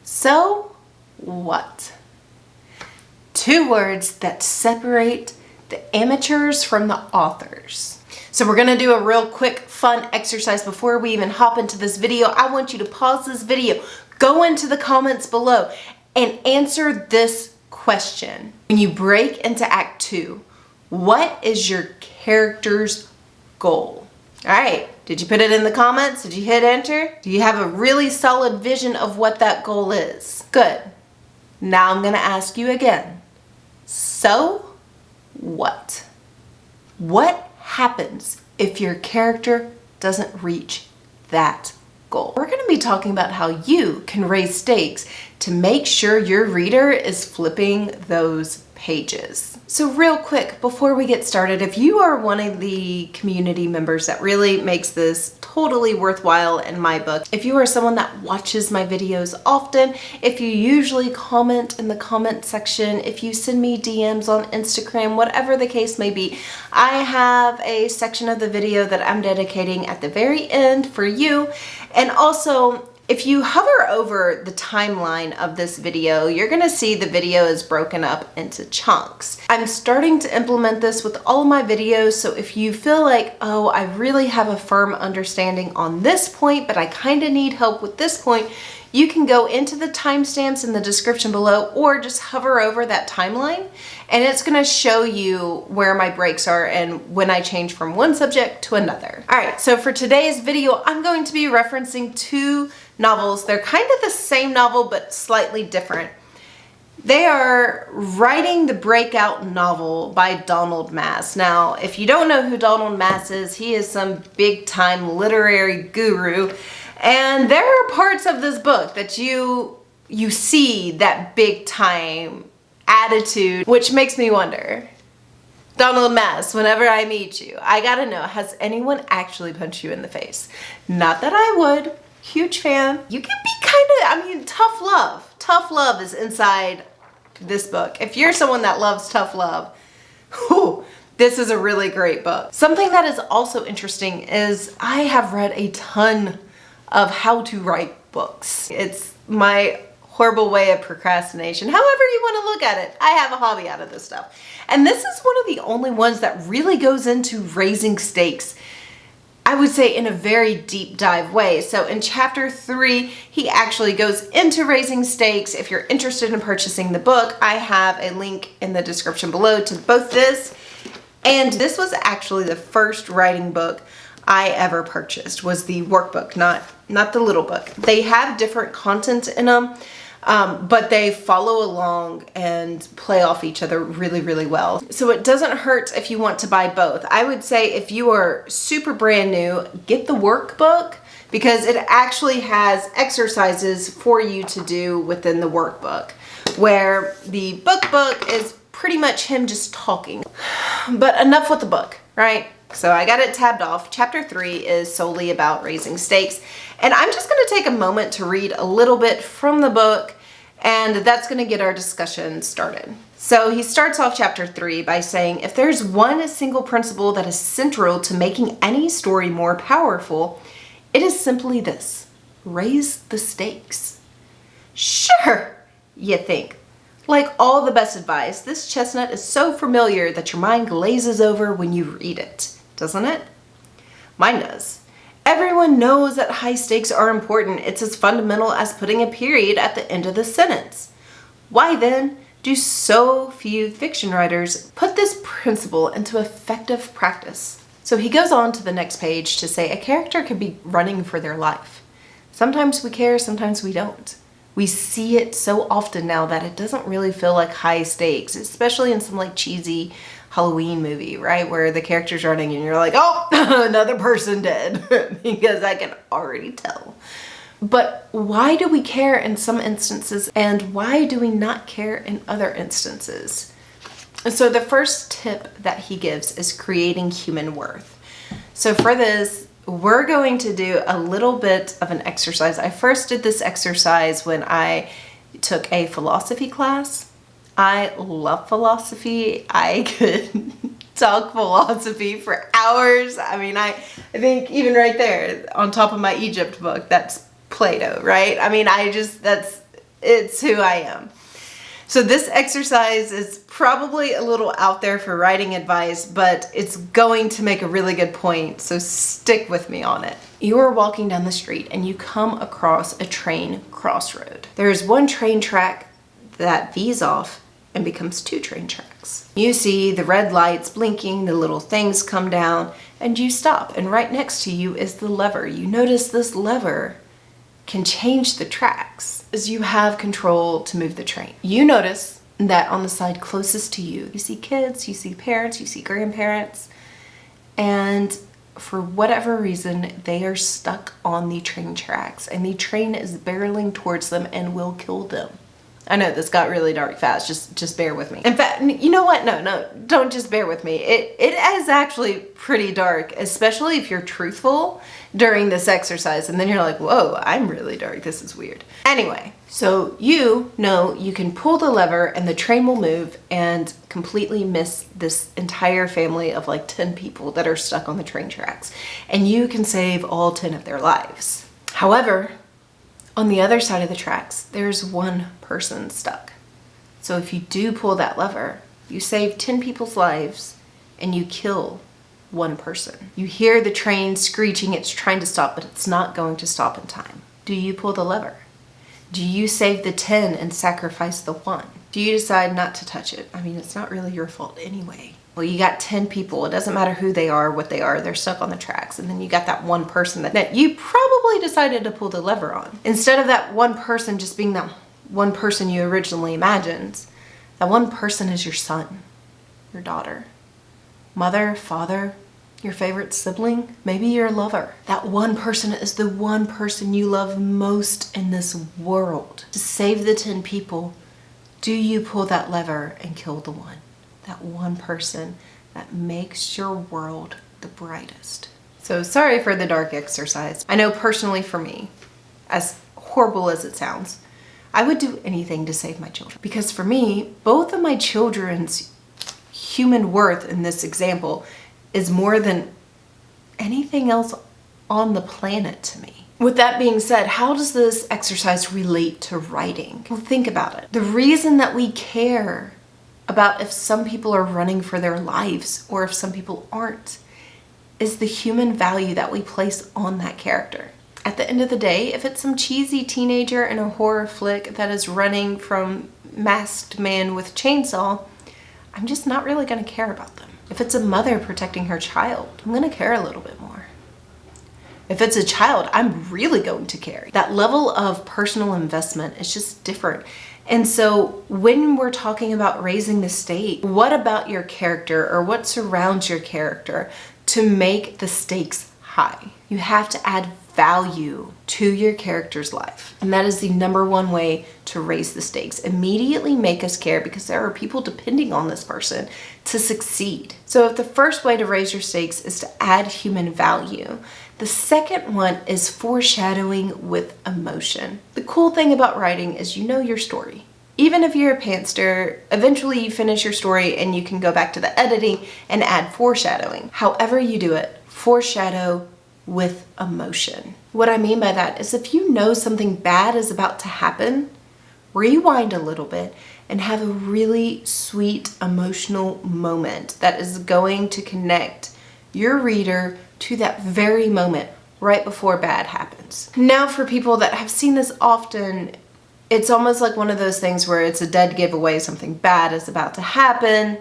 So what? Two words that separate the amateurs from the authors. So we're gonna do a real quick fun exercise before we even hop into this video. I want you to pause this video, go into the comments below, and answer this question. When you break into Act 2, what is your character's goal? All right, did you put it in the comments? Did you hit enter? Do you have a really solid vision of what that goal is? Good. Now I'm gonna ask you again. So what? What happens if your character doesn't reach that goal? We're going to be talking about how you can raise stakes to make sure your reader is flipping those pages. So real quick, before we get started, if you are one of the community members that really makes this totally worthwhile in my book, if you are someone that watches my videos often, if you usually comment in the comment section, if you send me DMs on Instagram, whatever the case may be, I have a section of the video that I'm dedicating at the very end for you. And also, if you hover over the timeline of this video, you're gonna see the video is broken up into chunks. I'm starting to implement this with all of my videos, so if you feel like, oh, I really have a firm understanding on this point, but I kinda need help with this point, you can go into the timestamps in the description below or just hover over that timeline and it's gonna show you where my breaks are and when I change from one subject to another. All right, so for today's video, I'm going to be referencing two novels. They're kind of the same novel, but slightly different. They are Writing the Breakout Novel by Donald Mass. Now, if you don't know who Donald Mass is, he is some big time literary guru. And there are parts of this book that you see that big time attitude, which makes me wonder, Donald Mass, whenever I meet you, I gotta know, has anyone actually punched you in the face? Not that I would. Huge fan. You can be tough love. Tough love is inside this book. If you're someone that loves tough love, whew, this is a really great book. Something that is also interesting is I have read a ton of how to write books. It's my horrible way of procrastination. However you want to look at it, I have a hobby out of this stuff. And this is one of the only ones that really goes into raising stakes, I would say, in a very deep dive way. So in chapter 3, he actually goes into raising stakes. If you're interested in purchasing the book, I have a link in the description below to both this. And this was actually the first writing book I ever purchased, was the workbook, not the little book. They have different content in them, but they follow along and play off each other really, really well. So it doesn't hurt if you want to buy both. I would say if you are super brand new, get the workbook because it actually has exercises for you to do within the workbook, where the book is pretty much him just talking. But enough with the book, right? So I got it tabbed off. Chapter 3 is solely about raising stakes. And I'm just going to take a moment to read a little bit from the book, and that's going to get our discussion started. So he starts off chapter 3 by saying, if there's one single principle that is central to making any story more powerful, it is simply this: raise the stakes. Sure, you think. Like all the best advice, this chestnut is so familiar that your mind glazes over when you read it, doesn't it? Mine does. Everyone knows that high stakes are important. It's as fundamental as putting a period at the end of the sentence. Why then do so few fiction writers put this principle into effective practice? So he goes on to the next page to say a character could be running for their life. Sometimes we care, sometimes we don't. We see it so often now that it doesn't really feel like high stakes, especially in some like cheesy Halloween movie, right? Where the character's running and you're like, oh, another person dead, because I can already tell. But why do we care in some instances and why do we not care in other instances? And so the first tip that he gives is creating human worth. So for this, we're going to do a little bit of an exercise. I first did this exercise when I took a philosophy class. I love philosophy. I could talk philosophy for hours. I mean, I think even right there on top of my Egypt book, that's Plato, right? I mean, It's who I am. So this exercise is probably a little out there for writing advice, but it's going to make a really good point, so stick with me on it. You are walking down the street and you come across a train crossroad. There is one train track that veers off and becomes two train tracks. You see the red lights blinking, the little things come down, and you stop, and right next to you is the lever. You notice this lever can change the tracks as you have control to move the train. You notice that on the side closest to you, you see kids, you see parents, you see grandparents, and for whatever reason, they are stuck on the train tracks and the train is barreling towards them and will kill them. I know this got really dark fast, just bear with me. In fact, you know what? No, don't just bear with me. It is actually pretty dark, especially if you're truthful during this exercise and then you're like, whoa, I'm really dark, this is weird. Anyway, so you know you can pull the lever and the train will move and completely miss this entire family of like 10 people that are stuck on the train tracks. And you can save all 10 of their lives. However, on the other side of the tracks, there's one person stuck. So if you do pull that lever, you save 10 people's lives and you kill one person. You hear the train screeching, it's trying to stop, but it's not going to stop in time. Do you pull the lever? Do you save the 10 and sacrifice the one? Do you decide not to touch it? I mean, it's not really your fault anyway. Well, you got 10 people. It doesn't matter who they are, what they are. They're stuck on the tracks. And then you got that one person that you probably decided to pull the lever on. Instead of that one person just being that one person you originally imagined, that one person is your son, your daughter, mother, father, your favorite sibling, maybe your lover. That one person is the one person you love most in this world. To save the 10 people, do you pull that lever and kill the one? That one person that makes your world the brightest. So sorry for the dark exercise. I know personally for me, as horrible as it sounds, I would do anything to save my children. Because for me, both of my children's human worth in this example is more than anything else on the planet to me. With that being said, how does this exercise relate to writing? Well, think about it. The reason that we care about if some people are running for their lives or if some people aren't is the human value that we place on that character. At the end of the day, if it's some cheesy teenager in a horror flick that is running from masked man with chainsaw, I'm just not really going to care about them. If it's a mother protecting her child, I'm going to care a little bit more. If it's a child, I'm really going to care. That level of personal investment is just different. And so when we're talking about raising the stakes, what about your character or what surrounds your character to make the stakes high? You have to add value to your character's life. And that is the number one way to raise the stakes. Immediately make us care because there are people depending on this person to succeed. So if the first way to raise your stakes is to add human value, the second one is foreshadowing with emotion. The cool thing about writing is you know your story. Even if you're a pantster, eventually you finish your story and you can go back to the editing and add foreshadowing. However you do it, foreshadow with emotion. What I mean by that is if you know something bad is about to happen, rewind a little bit and have a really sweet emotional moment that is going to connect your reader to that very moment right before bad happens. Now for people that have seen this often, it's almost like one of those things where it's a dead giveaway, something bad is about to happen.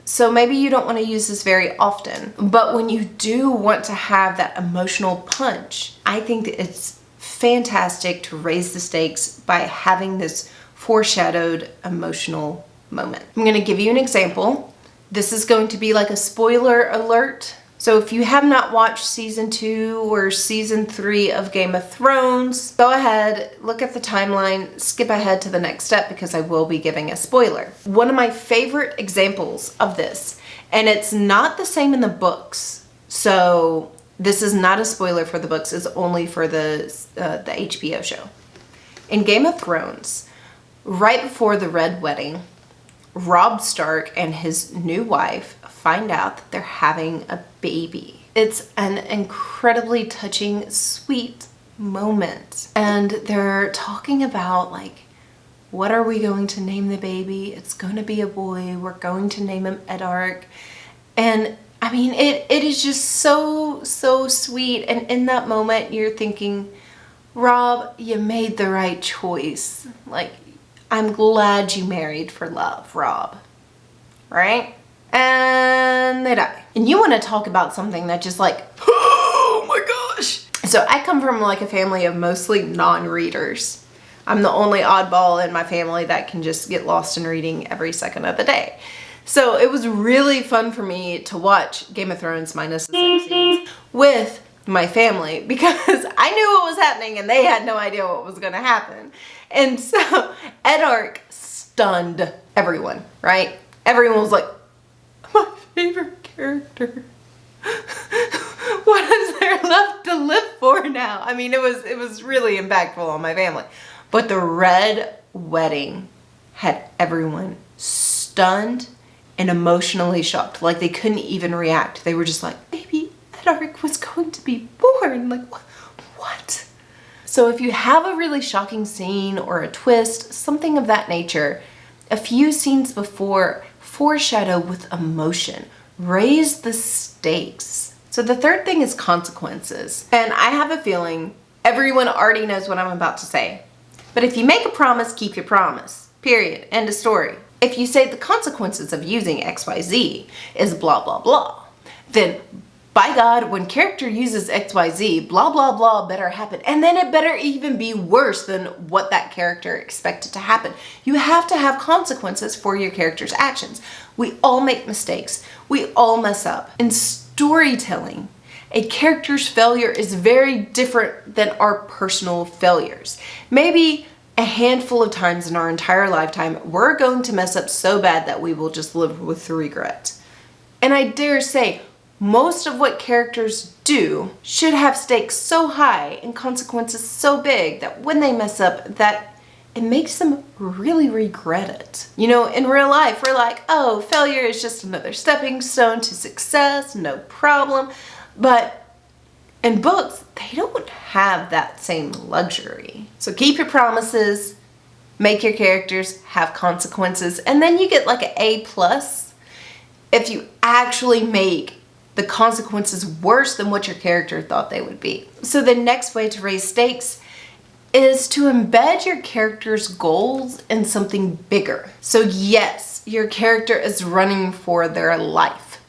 So maybe you don't want to use this very often, but when you do want to have that emotional punch, I think that it's fantastic to raise the stakes by having this foreshadowed emotional moment. I'm going to give you an example. This is going to be like a spoiler alert. So if you have not watched season 2 or season 3 of Game of Thrones, go ahead, look at the timeline, skip ahead to the next step because I will be giving a spoiler. One of my favorite examples of this, and it's not the same in the books, so this is not a spoiler for the books, it's only for the HBO show. In Game of Thrones, right before the Red Wedding, Robb Stark and his new wife find out that they're having a baby. It's an incredibly touching, sweet moment. And they're talking about like what are we going to name the baby? It's going to be a boy. We're going to name him Edark. And I mean, it is just so sweet. And in that moment, you're thinking, Rob, you made the right choice. Like, I'm glad you married for love, Rob. Right? And they die. And you want to talk about something that just like, oh my gosh. So I come from like a family of mostly non-readers. I'm the only oddball in my family that can just get lost in reading every second of the day. So it was really fun for me to watch Game of Thrones minus the sex scenes with my family because I knew what was happening and they had no idea what was going to happen. And so Edark stunned everyone, right? Everyone was like, my favorite character. What is there left to live for now? I mean, it was really impactful on my family. But the red wedding had everyone stunned and emotionally shocked. Like they couldn't even react. They were just like, baby Edark was going to be born. Like, what? So if you have a really shocking scene or a twist, something of that nature, a few scenes before, foreshadow with emotion. Raise the stakes. So the third thing is consequences. And I have a feeling everyone already knows what I'm about to say. But if you make a promise, keep your promise. Period. End of story. If you say the consequences of using XYZ is blah, blah, blah, then by God, when character uses XYZ, blah, blah, blah better happen. And then it better even be worse than what that character expected to happen. You have to have consequences for your character's actions. We all make mistakes. We all mess up. In storytelling, a character's failure is very different than our personal failures. Maybe a handful of times in our entire lifetime, we're going to mess up so bad that we will just live with regret. And I dare say, most of what characters do should have stakes so high and consequences so big that when they mess up, that it makes them really regret it. You know, in real life, we're like, oh, failure is just another stepping stone to success, no problem. But in books, they don't have that same luxury. So keep your promises, make your characters have consequences, and then you get like an A+ if you actually make the consequences worse than what your character thought they would be. So the next way to raise stakes is to embed your character's goals in something bigger. So yes, your character is running for their life.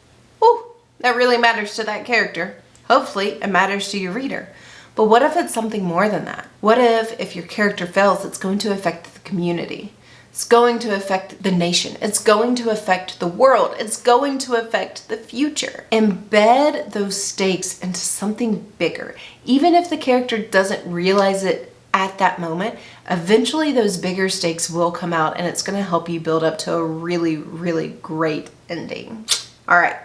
Ooh, that really matters to that character. Hopefully it matters to your reader. But what if it's something more than that? What if your character fails, it's going to affect the community? It's going to affect the nation. It's going to affect the world. It's going to affect the future. Embed those stakes into something bigger. Even if the character doesn't realize it at that moment, eventually those bigger stakes will come out and it's going to help you build up to a really, really great ending. All right.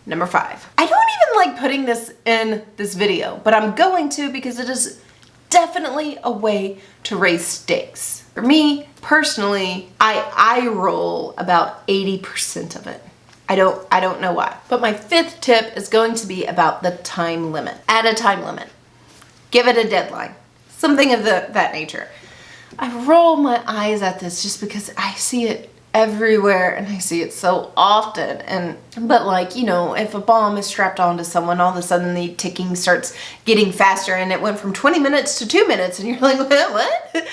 Number 5. I don't even like putting this in this video, but I'm going to because it is definitely a way to raise stakes. For me, personally, I roll about 80% of it. I don't know why. But my 5th tip is going to be about the time limit. Add a time limit. Give it a deadline. Something of that nature. I roll my eyes at this just because I see it everywhere and I see it so often. But like, you know, if a bomb is strapped onto someone, all of a sudden the ticking starts getting faster and it went from 20 minutes to 2 minutes and you're like, what?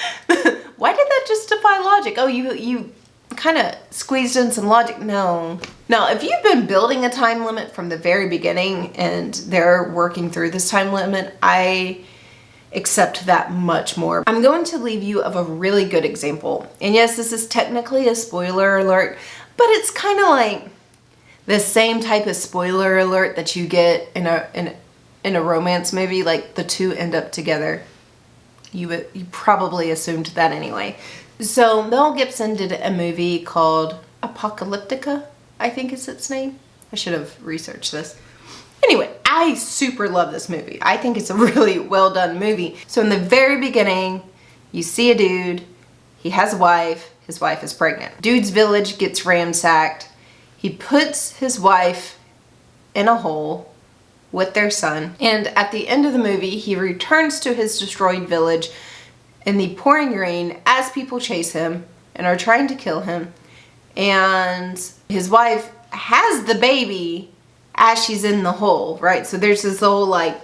Why did that just defy logic? Oh, you kind of squeezed in some logic. No. Now, if you've been building a time limit from the very beginning and they're working through this time limit, I accept that much more. I'm going to leave you of a really good example. And yes, this is technically a spoiler alert, but it's kind of like the same type of spoiler alert that you get in a romance movie, like the two end up together. You probably assumed that anyway. So Mel Gibson did a movie called Apocalyptica, I think is its name. I should have researched this. Anyway, I super love this movie. I think it's a really well done movie. So in the very beginning, you see a dude, he has a wife, his wife is pregnant. Dude's village gets ransacked. He puts his wife in a hole with their son. And at the end of the movie, he returns to his destroyed village in the pouring rain as people chase him and are trying to kill him. And his wife has the baby as she's in the hole, right? So there's this whole like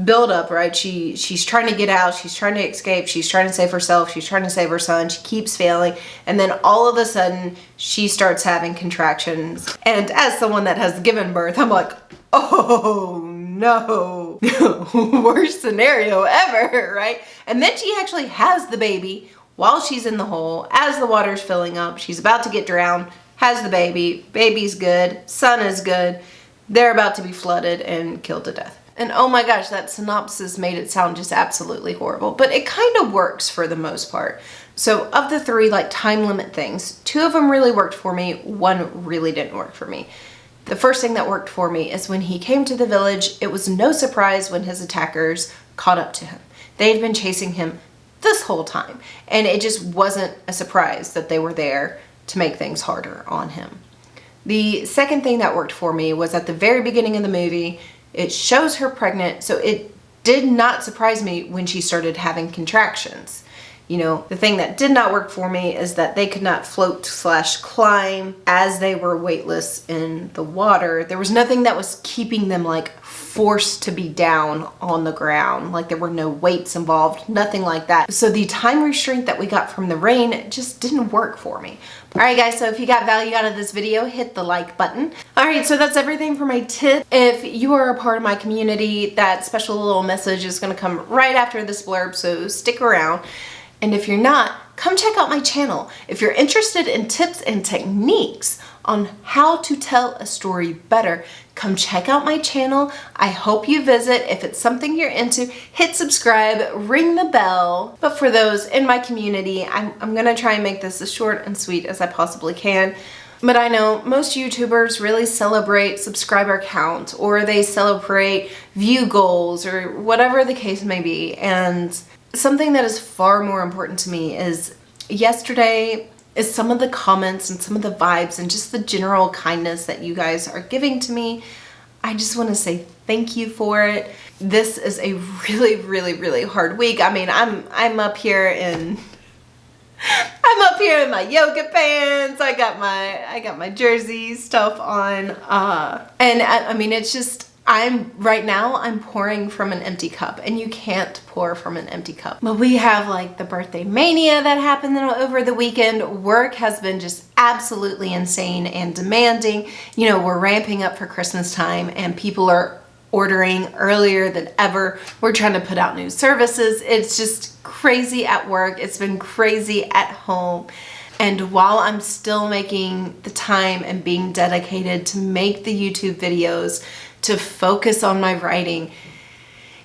build up, right? She's trying to get out, she's trying to escape, she's trying to save herself, she's trying to save her son, she keeps failing, and then all of a sudden she starts having contractions. And as someone that has given birth, I'm like, oh no, worst scenario ever, right? And then she actually has the baby while she's in the hole, as the water's filling up, she's about to get drowned, has the baby, baby's good, son is good, they're about to be flooded and killed to death. And oh my gosh, that synopsis made it sound just absolutely horrible, but it kind of works for the most part. So of the three like time limit things, 2 of them really worked for me, 1 really didn't work for me. The first thing that worked for me is when he came to the village, it was no surprise when his attackers caught up to him. They had been chasing him this whole time, and it just wasn't a surprise that they were there to make things harder on him. The second thing that worked for me was at the very beginning of the movie. It shows her pregnant, so it did not surprise me when she started having contractions. You know, the thing that did not work for me is that they could not float / climb as they were weightless in the water. There was nothing that was keeping them like forced to be down on the ground. Like there were no weights involved, nothing like that. So the time restraint that we got from the rain just didn't work for me. All right guys, so if you got value out of this video, hit the like button. All right, so that's everything for my tip. If you are a part of my community, that special little message is gonna come right after this blurb, so stick around. And if you're not, come check out my channel. If you're interested in tips and techniques on how to tell a story better, come check out my channel. I hope you visit. If it's something you're into, hit subscribe, ring the bell. But for those in my community, I'm gonna try and make this as short and sweet as I possibly can. But I know most YouTubers really celebrate subscriber count, or they celebrate view goals, or whatever the case may be. And something that is far more important to me is yesterday is some of the comments and some of the vibes and just the general kindness that you guys are giving to me. I just want to say thank you for it. This is a really, really, really hard week. I mean, I'm up here in my yoga pants. I got my jersey stuff on. And I mean, it's just, right now I'm pouring from an empty cup, and you can't pour from an empty cup. But we have like the birthday mania that happened over the weekend. Work has been just absolutely insane and demanding. You know, we're ramping up for Christmas time and people are ordering earlier than ever. We're trying to put out new services. It's just crazy at work. It's been crazy at home. And while I'm still making the time and being dedicated to make the YouTube videos, to focus on my writing,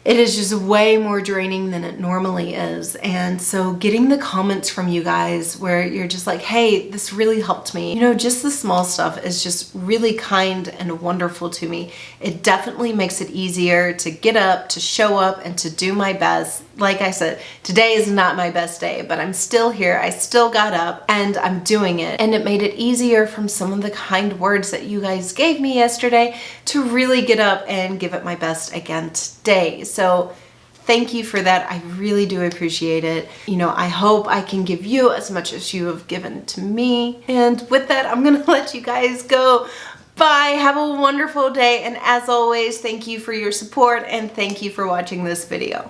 it is just way more draining than it normally is. And so getting the comments from you guys where you're just like, hey, this really helped me. You know, just the small stuff is just really kind and wonderful to me. It definitely makes it easier to get up, to show up, and to do my best. Like I said, today is not my best day, but I'm still here. I still got up and I'm doing it. And it made it easier from some of the kind words that you guys gave me yesterday to really get up and give it my best again today. So thank you for that. I really do appreciate it. You know, I hope I can give you as much as you have given to me. And with that, I'm gonna let you guys go. Bye, have a wonderful day. And as always, thank you for your support and thank you for watching this video.